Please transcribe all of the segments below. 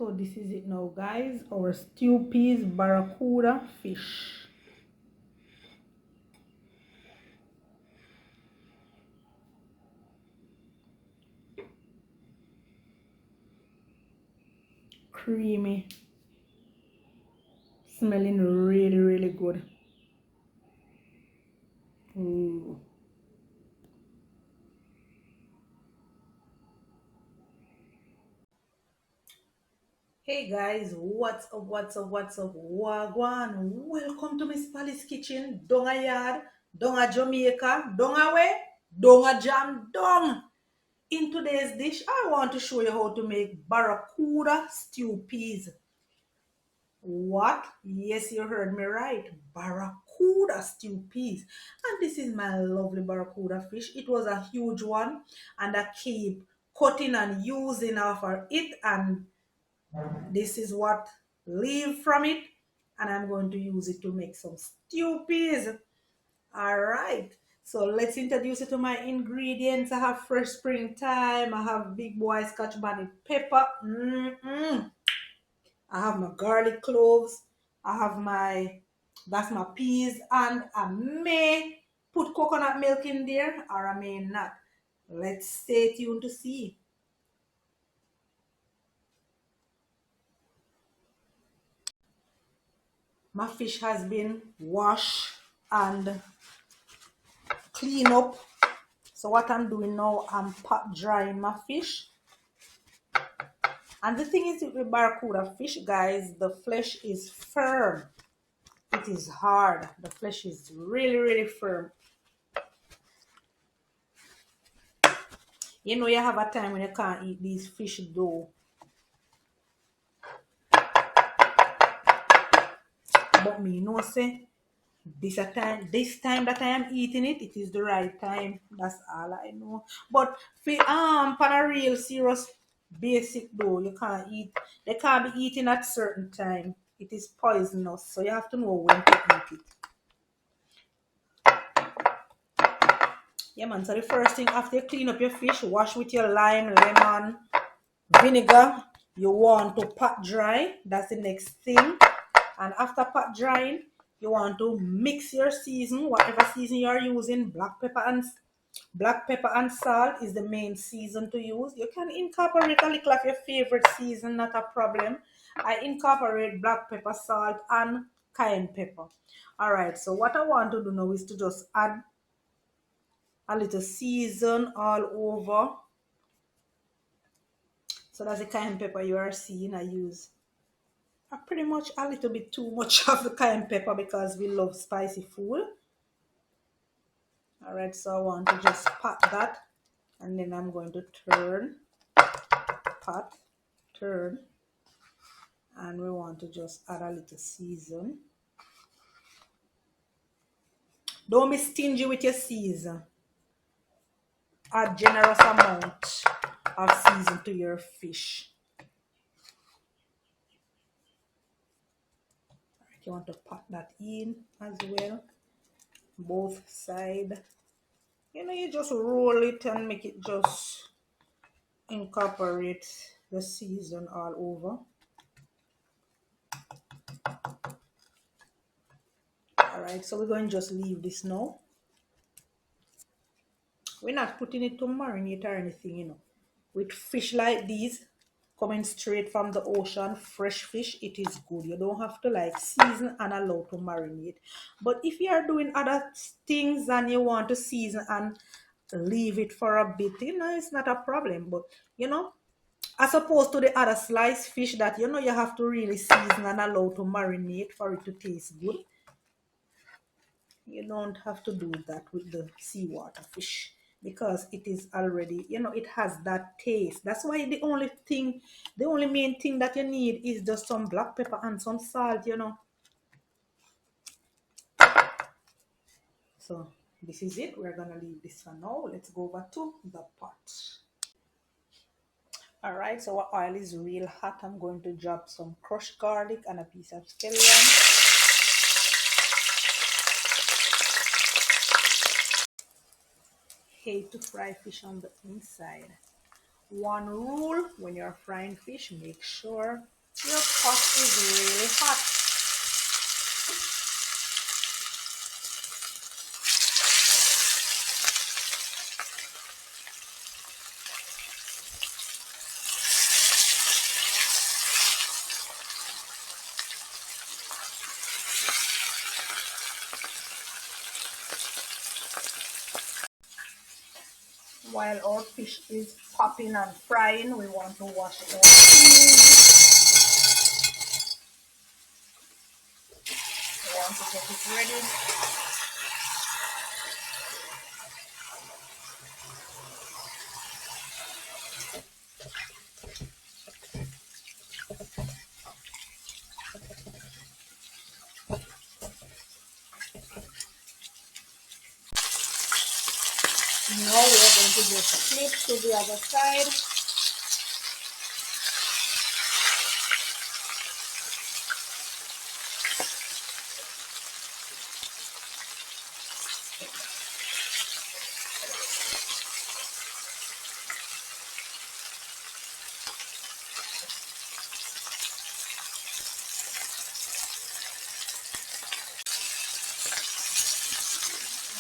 So this is it now, guys. Our stew peas barracuda fish. Creamy. Smelling really, really good. Ooh. Hey guys, what's up, wagwan? Welcome to Miss Palace Kitchen. Donga yard, donga Jamaica, donga way, donga jam dong. In today's dish, I want to show you how to make barracuda stew peas. What? Yes, you heard me right. Barracuda stew peas. And this is my lovely barracuda fish. It was a huge one, and I keep cutting and using off of it, and this is what leave from it, and I'm going to use it to make some stew peas. All right, so let's introduce you to my ingredients. I have fresh springtime, I have big boy scotch bonnet pepper, I have my garlic cloves, I have my, that's my peas, and I may put coconut milk in there or I may not. Let's stay tuned to see. My fish has been washed and cleaned up. So what I'm doing now, I'm pot drying my fish. And the thing is with barracuda fish, guys, the flesh is firm. It is hard. The flesh is really, really firm. You know, you have a time when you can't eat these fish though. But me, you know, say, this time that I am eating it, it is the right time. That's all I know. But for pan a real serious basic though, you can't eat. They can't be eaten at certain time. It is poisonous, so you have to know when to eat it. Yeah, man. So the first thing after you clean up your fish, wash with your lime, lemon, vinegar. You want to pot dry. That's the next thing. And after pot drying, you want to mix your season, whatever season you are using. Black pepper and salt is the main season to use. You can incorporate a little of your favorite season, not a problem. I incorporate black pepper, salt, and cayenne pepper. All right. So what I want to do now is to just add a little season all over. So that's the cayenne pepper you are seeing. I use pretty much a little bit too much of the cayenne pepper because we love spicy food. All right, so I want to just pat that, and then I'm going to turn, pat, turn, and we want to just add a little season. Don't be stingy with your season. Add generous amount of season to your fish. All right, you want to pat that in as well, both sides. You know, you just roll it and make it just incorporate the season all over. All right, so we're going to just leave this now. We're not putting it to marinate or anything, you know. With fish like these, coming straight from the ocean, fresh fish, it is good. You don't have to like season and allow to marinate. But if you are doing other things and you want to season and leave it for a bit, you know, it's not a problem. But, you know, as opposed to the other sliced fish that, you know, you have to really season and allow to marinate for it to taste good. You don't have to do that with the seawater fish because it is already, you know, it has that taste. That's why the only main thing that you need is just some black pepper and some salt, you know. So this is it. We're gonna leave this for now. Let's go over to the pot. All right, so our oil is real hot. I'm going to drop some crushed garlic and a piece of scallion. Hate to fry fish on the inside. One rule when you're frying fish, make sure your pot is really hot. While our fish is popping and frying, we want to wash our cheese. We want to get it ready. Now we are going to just flip to the other side.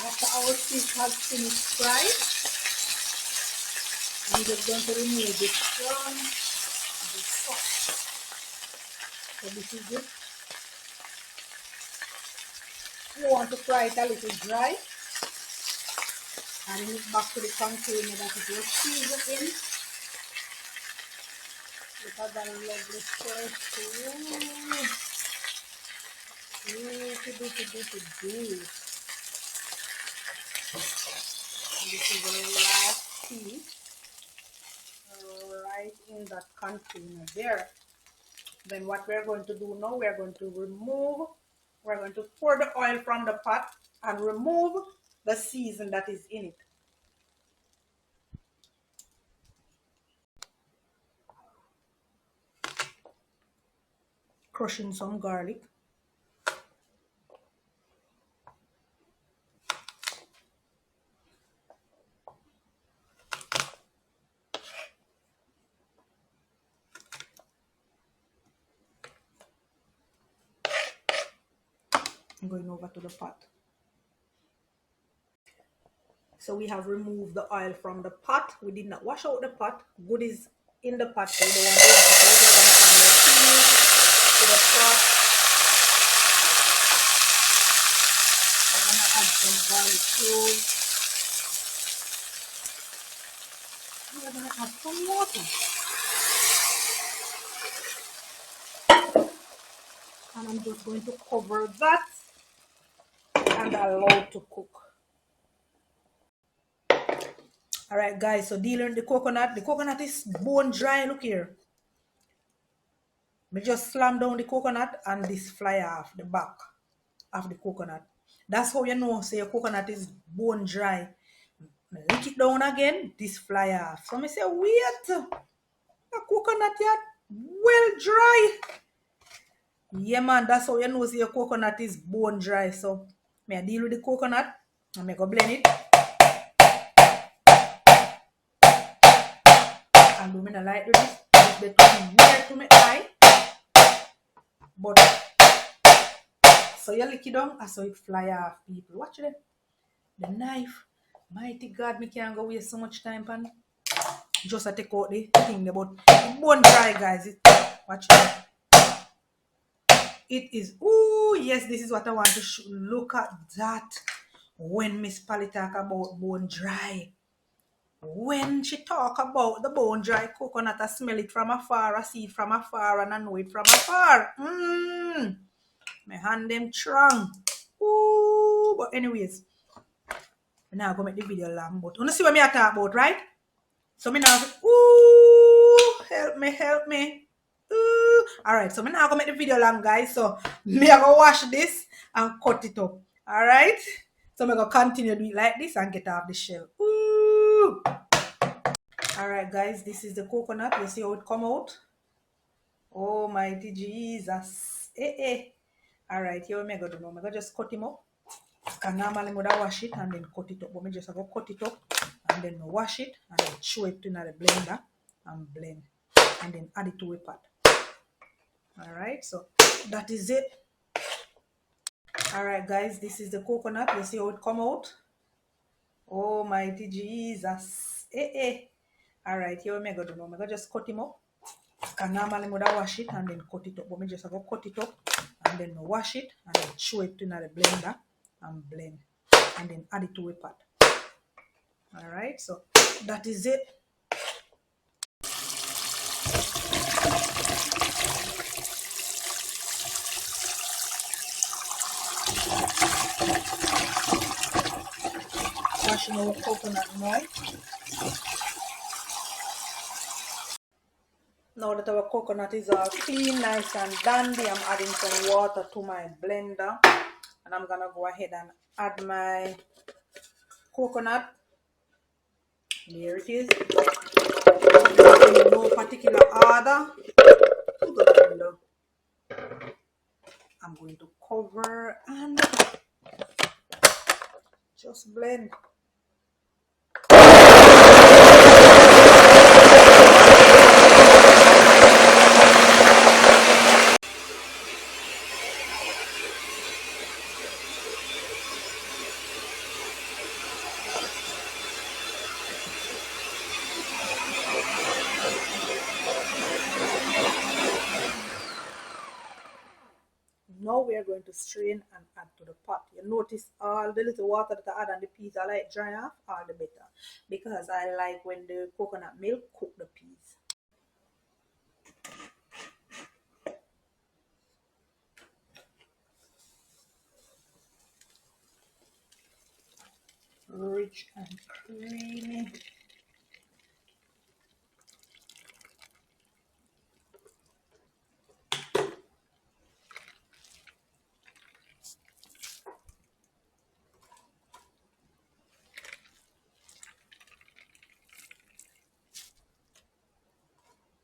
After our fish has finished fried, I'm just going to remove it from the pot. So this is it. You want to fry it a little dry. Add it back to the container that it was seasoned in. Look at that lovely fresh. This is the last piece right in that container there. Then what we're going to do now, we're going to pour the oil from the pot and remove the season that is in it. Crushing some garlic. I'm going over to the pot. So we have removed the oil from the pot. We did not wash out the pot. Good is in the pot, so we don't want to wash it out. We're going to add the cheese to the pot. We're going to add some garlic cloves. We're going to add some water. And I'm just going to cover that and allow it to cook. Alright guys, so dealing with the coconut. The coconut is bone dry, look here. I just slam down the coconut and this fly off the back of the coconut. That's how you know, say your coconut is bone dry. Lick it down again, this fly off. So I say, wait, the coconut yet well dry. Yeah man, that's how you know say your coconut is bone dry. So I deal with the coconut and I go blend it. And do me not like this. It's become weird to me eye. But so you lick it down and so it fly off, people. Watch it. The knife. Mighty God, me can't go waste so much time on just to take out the thing about the bone dry, guys. Watch it. It is, ooh, yes, this is what I want to show. Look at that. When Miss Polly talk about bone dry. When she talk about the bone dry coconut, I smell it from afar, I see it from afar, and I know it from afar. My hand them strong. Ooh, but anyways, I'm now going to make the video long, but you see what me I talk about, right? So me now, ooh, help me. Ooh. All right, so me now going to make the video long, guys. So me I go wash this and cut it up. All right. So I'm going to continue to do it like this and get off the shell. Ooh. All right, guys, this is the coconut. You see how it come out? Oh, mighty Jesus. All right, here we go do now. I'm going to just cut him up. Because normally I would wash it and then cut it up. But I just go cut it up and then wash it and then throw it in the blender and blend, and then add it to a pot. All right, so that is it. All right, guys, this is the coconut. You see how it come out? Oh, mighty Jesus. All right, here we go do now. I'm going to just cut him up. Because normally I would wash it and then cut it up. But I just go cut it up and then wash it and then throw it in the blender and blend. And then add it to a pot. All right, so that is it. Washing our coconut now. Now that our coconut is all clean, nice and dandy, I'm adding some water to my blender. And I'm going to go ahead and add my coconut. There it is. In no particular order. To the blender. I'm going to cover and just blend. Now we are going to strain and add to the pot. You notice all the little water that I add on the peas, I like dry off, all the better. Because I like when the coconut milk cook the peas. Rich and creamy.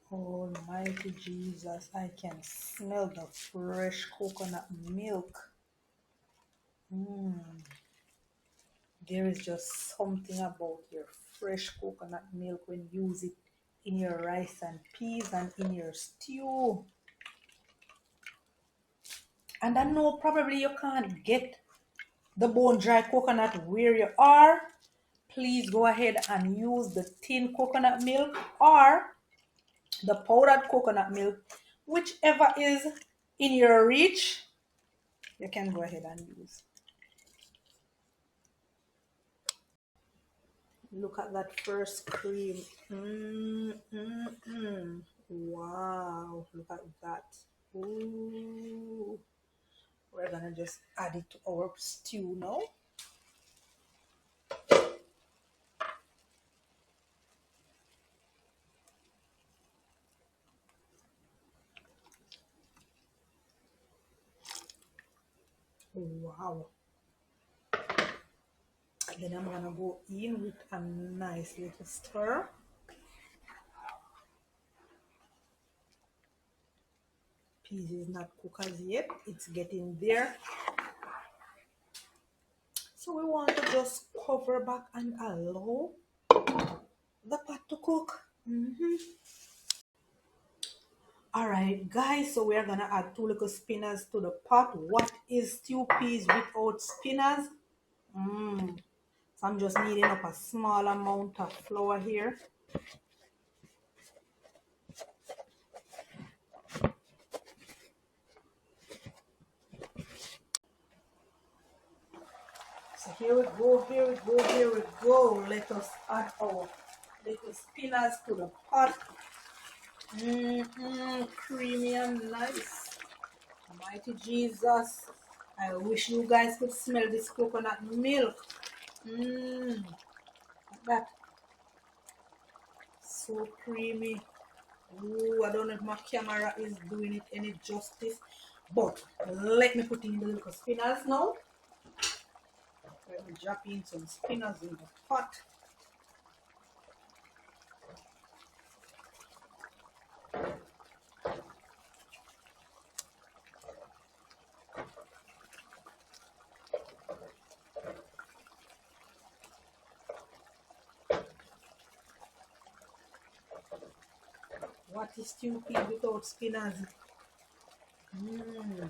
Almighty Jesus, I can smell the fresh coconut milk. There is just something about your fresh coconut milk when you use it in your rice and peas and in your stew. And I know probably you can't get the bone dry coconut where you are. Please go ahead and use the tin coconut milk or the powdered coconut milk, whichever is in your reach, you can go ahead and use. Look at that first cream. Wow, look at that. Ooh. We're gonna just add it to our stew now. Wow. And then I'm gonna go in with a nice little stir. Peas is not cooked as yet, it's getting there. So we want to just cover back and allow the pot to cook. All right, guys, so we are gonna add 2 little spinners to the pot. What is stew peas without spinners? So I'm just kneading up a small amount of flour here. So here we go, here we go, here we go. Let us add our little spinners to the pot. Creamy and nice. Almighty Jesus. I wish you guys could smell this coconut milk. Like that. So creamy. Ooh, I don't know if my camera is doing it any justice. But let me put in the little spinners now. Let me drop in some spinners in the pot. What is stew pea without spinners? Mm.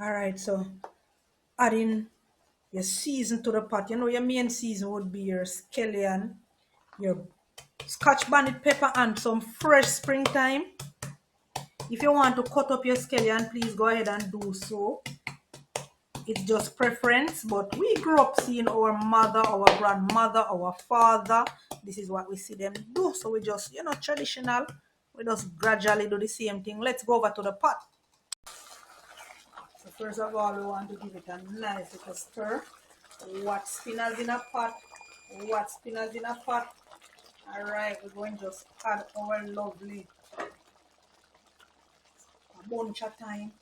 All right, so adding your season to the pot. You know, your main season would be your scallion, your scotch bonnet pepper, and some fresh springtime. If you want to cut up your scallion, please go ahead and do so. It's just preference, but we grew up seeing our mother, our grandmother, our father. This is what we see them do. So we just, traditional. We just gradually do the same thing. Let's go over to the pot. So first of all, we want to give it a nice little stir. What spinners in a pot? What spinners in a pot? All right, we're going to just add our lovely bunch of thyme,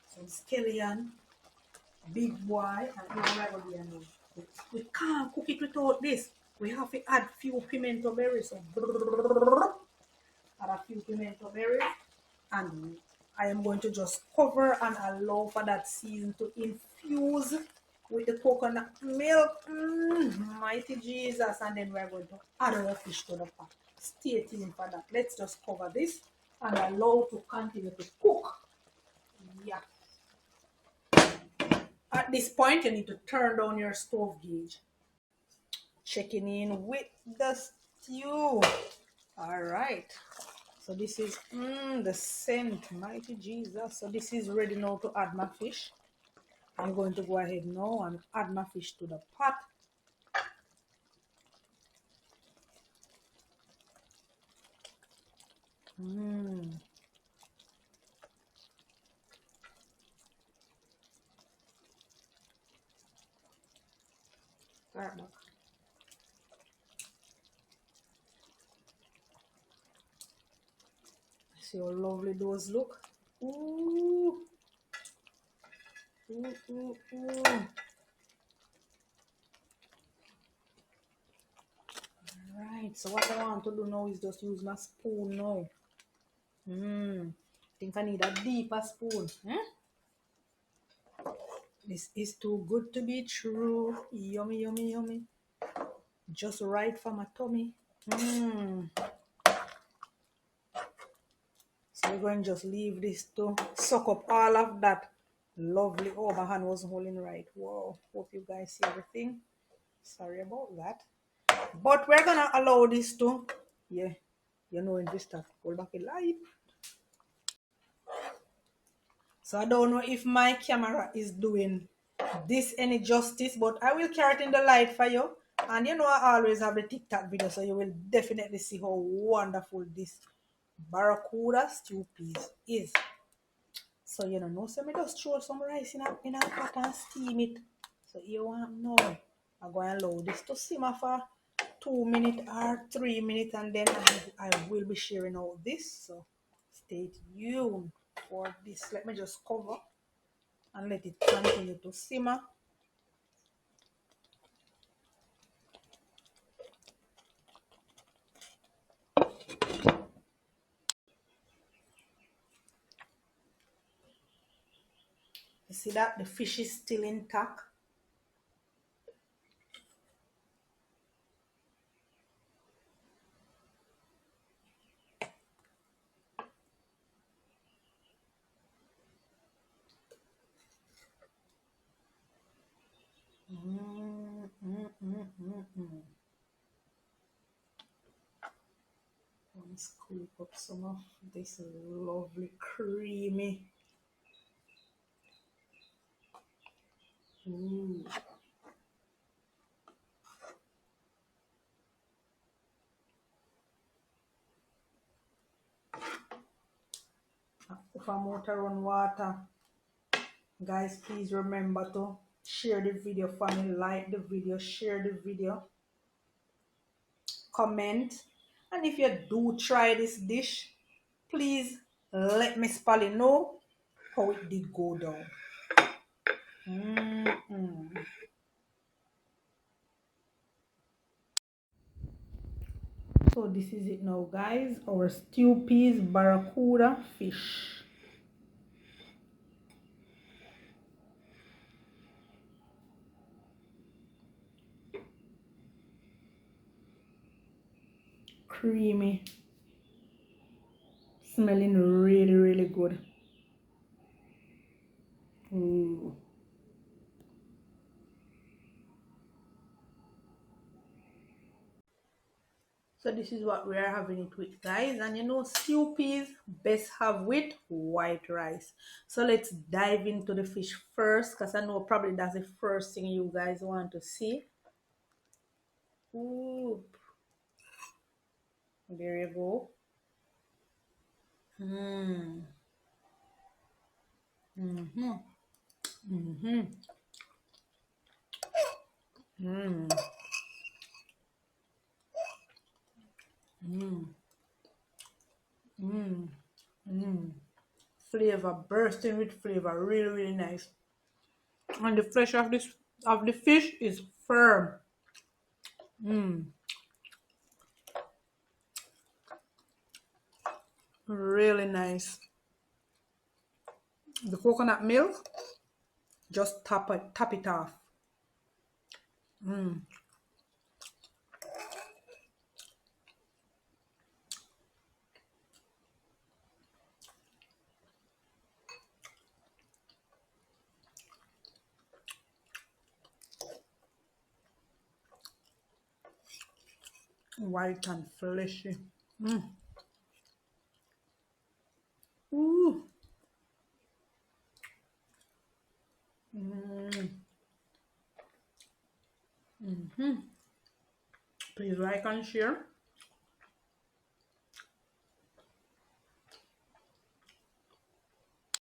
some scallion, big boy, and now we're going to we can't cook it without this. We have to add few pimento berries. So add a few pimento berries, and I am going to just cover and allow for that season to infuse with the coconut milk. Mighty Jesus. And then we're going to add our fish to the pot. Stay tuned for that. Let's just cover this and allow to continue to cook. Yeah. At this point, you need to turn down your stove gauge. Checking in with the stew. All right. So this is the scent, mighty Jesus. So this is ready now to add my fish. I'm going to go ahead now and add my fish to the pot. Right back. See how lovely those look. Ooh. Ooh, ooh, ooh. Right, so what I want to do now is just use my spoon now. I think I need a deeper spoon. This is too good to be true. Yummy, yummy, yummy. Just right for my tummy. So we're going to just leave this to suck up all of that lovely. Oh, my hand wasn't holding right. Whoa, hope you guys see everything. Sorry about that. But we're gonna allow this to, yeah, in this stuff. Hold back a light. So I don't know if my camera is doing this any justice, but I will carry it in the light for you. And I always have the TikTok video, so you will definitely see how wonderful this Barracuda stew peas is. So no, so me just throw some rice in a pot and steam it. So you want know, I'm going to allow this to simmer for 2 minutes or 3 minutes, and then I will be sharing all this. So stay tuned for this. Let me just cover and let it continue to simmer. You see that the fish is still intact. Let's scoop up some of this lovely creamy. Ooh. If I'm out to run water, guys, please remember to share the video for me, like the video, share the video, comment, and if you do try this dish, please let Miss Polly know how it did go down. So this is it now, guys, our stew peas barracuda fish. creamy, smelling really, really good. Ooh. So this is what we are having it with, guys. And you know, stew peas best have with white rice. So let's dive into the fish first, because I know probably that's the first thing you guys want to see. Ooh, there you go. Mm. Mm-hmm. Mm-hmm. Mm. Mm. Mm. Mm. Flavor bursting with flavor, really, really nice. And the flesh of this of the fish is firm. Mm. Really nice. The coconut milk, just top it off. Mm. White and fleshy. Mm. Ooh. Mm. Mm-hmm. Please like and share.